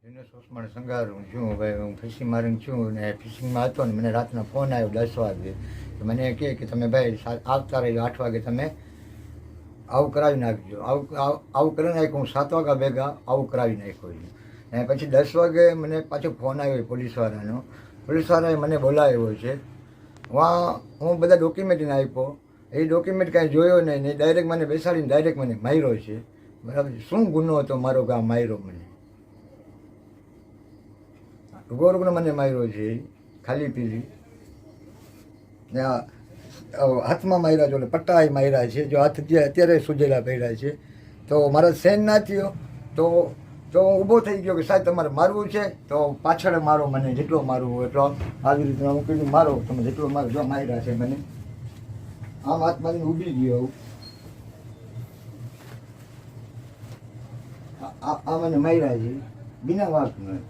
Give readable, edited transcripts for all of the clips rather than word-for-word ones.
દિનેશ ઓસમાણ સંગાર હું છું ભાઈ. હું ફિશિંગ મારીને છું ને ફિશિંગમાં હતો ને મને રાતનો ફોન આવ્યો 10 વાગે. તો મને કહે કે તમે ભાઈ આવતા રહેજો 8 વાગે તમે આવું કરાવી નાખજો. આવું કરી નાખ્યું. હું 7 વાગ્યા ભેગા આવું કરાવી નાખ્યું. અને પછી 10 વાગે મને પાછો ફોન આવ્યો પોલીસવાળાનો. પોલીસવાળાએ મને બોલાવ્યો છે. હું બધા ડોક્યુમેન્ટને આપ્યો. એ ડોક્યુમેન્ટ કાંઈ જોયો નહીં ને ડાયરેક્ટ મને બેસાડીને ડાયરેક્ટ મને માર્યો છે. બરાબર. શું ગુનો હતો મારો કે આ માર્યો મને? ગોરગનો મને માર્યો છે. ખાલી પીલી ને હાથમાં માર્યા છે, પટ્ટા માર્યા છે. જો હાથ અત્યારે સુજેલા પડ્યા છે. તો મારા સહેન ના થયો તો હું ઊભો થઈ ગયો કે સાહેબ તમારે મારવું છે તો પાછળ મારો, મને જેટલો મારવું એટલો. આવી રીતના હું કીધું મારો તમે જેટલો મારો. જો માર્યા છે મને. આમ હાથ મારીને ઊભી ગયો. આ મને માર્યા છે બિના વાંકને.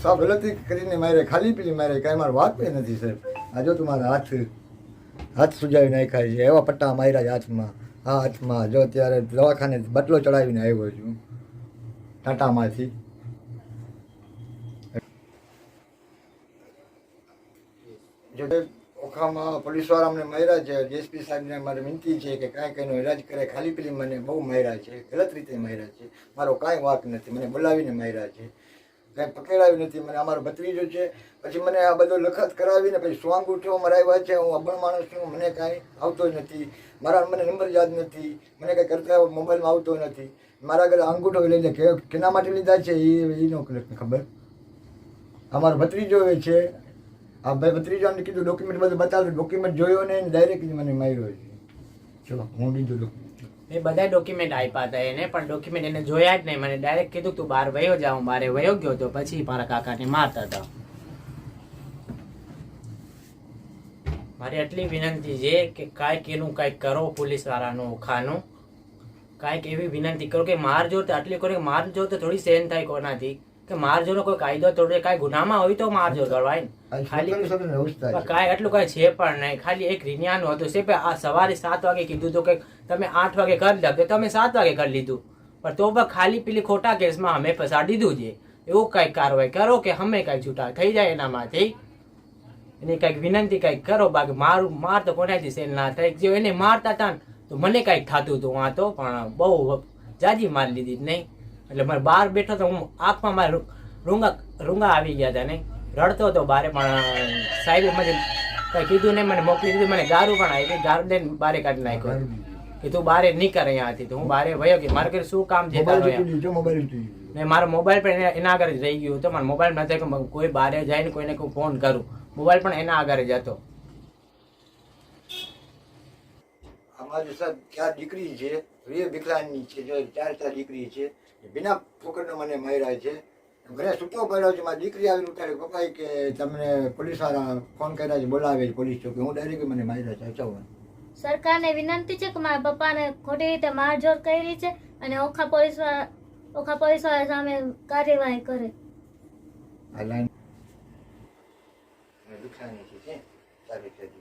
સાવ ગલતી કરીને મારે, ખાલી પીલી મારે, કાંઈ મારો વાંક પણ નથી સાહેબ. આ જો તમારા હાથ સુજાવી નાખ્યા છે. એવા પટ્ટા માર્યા છે હાથમાં. આ હાથમાં જો ત્યારે દવાખાને બટલો ચડાવીને આવ્યો છું ટાટામાંથી. જો ઓખામાં પોલીસવાળા અમને માર્યા છે. ડીએસપી સાહેબને મારી વિનંતી છે કે કાંઈ કંઈનો ઇલાજ કરે. ખાલી પીલી મને બહુ માર્યા છે, ગલત રીતે માર્યા છે. મારો કાંઈ વાંક નથી. મને બોલાવીને માર્યા છે, કાંઈ પકડાવી નથી. મને અમારો ભત્રીજો છે. પછી મને આ બધો લખત કરાવીને પછી સ્વાંગ ઉઠ્યો મરાવ્યા છે. હું અભણ માણસ છું, મને કાંઈ આવતો જ નથી. મને નંબર યાદ નથી. મને કાંઈ કરતા મોબાઈલમાં આવતો નથી. મારા ઘરે અંગૂઠો લઈને કેના માટે લીધા છે એ ન ખબર. અમારો ભત્રીજો છે. આ ભાઈ ભત્રીજાને કીધું ડોક્યુમેન્ટ બધું બતાવ્યું. ડોક્યુમેન્ટ જોયો નહીં ને ડાયરેક્ટ મને માર્યો છે. ચલો હું બીજું ડોક્યુમેન્ટ મેં બધા ડોક્યુમેન્ટ આપ્યા હતા એને, પણ ડોક્યુમેન્ટ એને જોયા જ નહીં. મને ડાયરેક્ટ કીધું તું બહાર વયો જા. હું બહાર વયો ગયો તો પછી મારા કાકાને મારતા હતા. મારી એટલી વિનંતી છે કે કાંઈક એનું કાંઈક કરો પોલીસ વાળાનું ખાનું. કાંઈક એવી વિનંતી કરો કે મારજો તો આટલી કરો. મારજો તો થોડી સહન થાય કોનાથી કે મારજોનો કોઈ કાયદો તોડે. કાંઈ ગુનામાં હોય તો મારજો કરવાય ને. ખાલી કાંઈ એટલું કાંઈ છે પણ નહીં. ખાલી એક રિન્યાનું હતું છે. આ સવારે 7 વાગે કીધું હતું કે તમે 8 વાગે કરી લો, તમે 7 વાગે કરી લીધું. પણ તો પણ ખાલી પેલી ખોટા કેસમાં અમે ફસાડી દીધું છે. એવું કાંઈક કાર્યવાહી કરો કે અમે કાંઈક છૂટા થઈ જાય એનામાંથી. એની કાંઈક વિનંતી કાંઈક કરો. બાકી માર તો કોનાથી સેલ ના થાય. જો એને મારતા હતા ને તો મને કાંઈક થતું હતું. આ તો પણ બહુ જાજી માર લીધી જ નહીં. એટલે મારે બહાર બેઠો તો હું આંખમાં મારે રૂંગા આવી ગયા હતા નહીં. રડતો હતો બારે. પણ સાહેબે મને કંઈ કીધું નહીં, મને મોકલી દીધું. મને ગારું પણ આવી. ગારું દઈને બારે કાઢી નાખ્યો કે તું બારે નીકળ અહીંયાથી. તો હું બારે વયો ગયો. મારે ઘરે શું કામ છે ને મારો મોબાઈલ પણ એના આગળ જ રહી ગયો હતો. મારો મોબાઈલ નથી કે કોઈ બારે જાય ને કોઈને કોઈ ફોન કરું. મોબાઈલ પણ એના આગળ જ હતો. અમારી સાહેબ 4 દીકરી છે. વીર વિકલાંગની છે. જો 4 દીકરી છે. બિના ફોકટનો મને માર્યા છે. ઘરે સૂતો પડ્યો છે. મારી દીકરી આવીને ઉતારી પપ્પાએ કે તમને પોલીસવાળા ફોન કર્યા છે, બોલાવે છે પોલીસ ચોકી. હું ડાયરેક્ટ મને માર્યા છે. અચાવન સરકારને વિનંતી છે કે મારા પપ્પાને ખોટી રીતે મારઝોડ કરી છે અને ઓખા પોલીસવાળા સામે કાર્યવાહી કરે. આ લાઈન વિકલાંગની છે 4 દીકરી.